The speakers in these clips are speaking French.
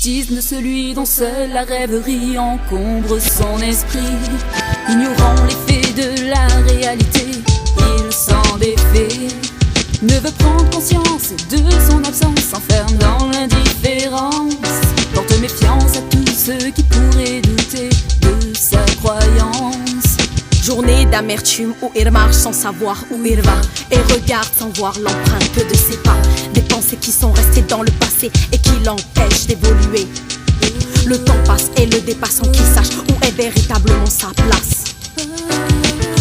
Bêtise de celui dont seule la rêverie encombre son esprit. Ignorant les faits de la réalité, il s'en défait. Ne veut prendre conscience de son absence, s'enferme dans l'indifférence. Porte méfiance à tous ceux qui pourraient douter de sa croyance. Journée d'amertume où il marche sans savoir où il va, et regarde sans voir l'empreinte de ses pas. Des pensées qui sont restées dans le passé et qui l'empêchent d'évoluer. Le temps passe et le dépasse sans qu'il sache où est véritablement sa place.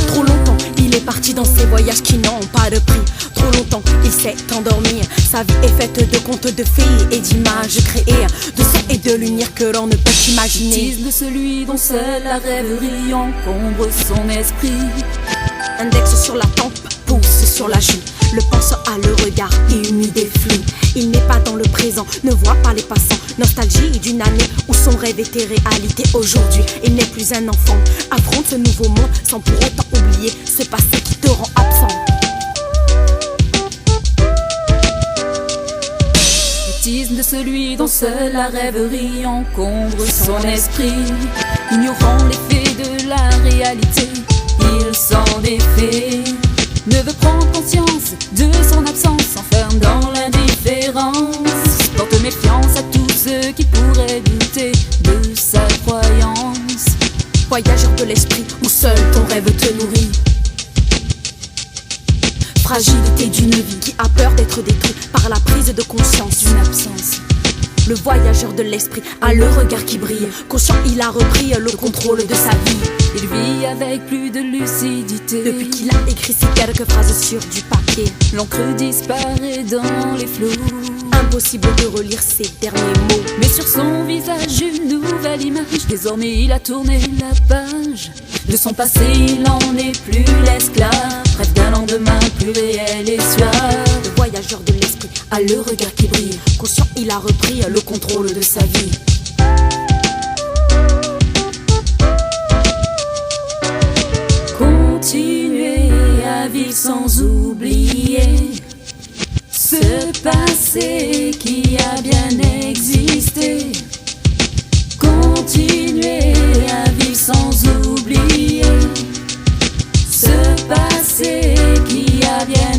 Trop longtemps il est parti dans ces voyages qui n'ont pas de prix. Trop longtemps il s'est endormi. Sa vie est faite de contes de fées et d'images créées, de son et de lumière que l'on ne peut imaginer. Bêtise de celui dont seule la rêverie encombre son esprit. Index sur la tempe, pouce sur la joue. Le penseur a le regard et une idée floue. Il n'est pas dans le présent, ne voit pas les passants. Nostalgie d'une année où son rêve était réalité. Aujourd'hui, il n'est plus un enfant. Affronte ce nouveau monde sans pour autant oublier ce passé qui te rend absent. Bêtise de celui dont seule la rêverie encombre son esprit. Ignorant les faits de la réalité, il s'en défait. Ne veut prendre conscience de son absence, s'enferme dans l'indifférence. Porte méfiance à tous ceux qui pourraient douter de sa croyance. Voyageur de l'esprit où seul ton rêve te nourrit. Fragilité d'une vie qui a peur d'être détruite par la prise de conscience d'une absence. Le voyageur de l'esprit a le regard qui brille. Conscient, il a repris le contrôle de sa vie. Il vit avec plus de lucidité depuis qu'il a écrit ces quelques phrases sur du papier. L'encre disparaît dans les flots. Impossible de relire ses derniers mots. Mais sur son visage une nouvelle image. Désormais il a tourné la page. De son passé il n'en est plus l'esclave. Rêve d'un lendemain plus réel et suave. Le voyageur de l'esprit a le regard qui brille. Conscient, il a repris le contrôle de sa vie. Continuer à vivre sans oublier ce passé qui a bien existé. Continuer à vivre sans oublier ce passé qui a bien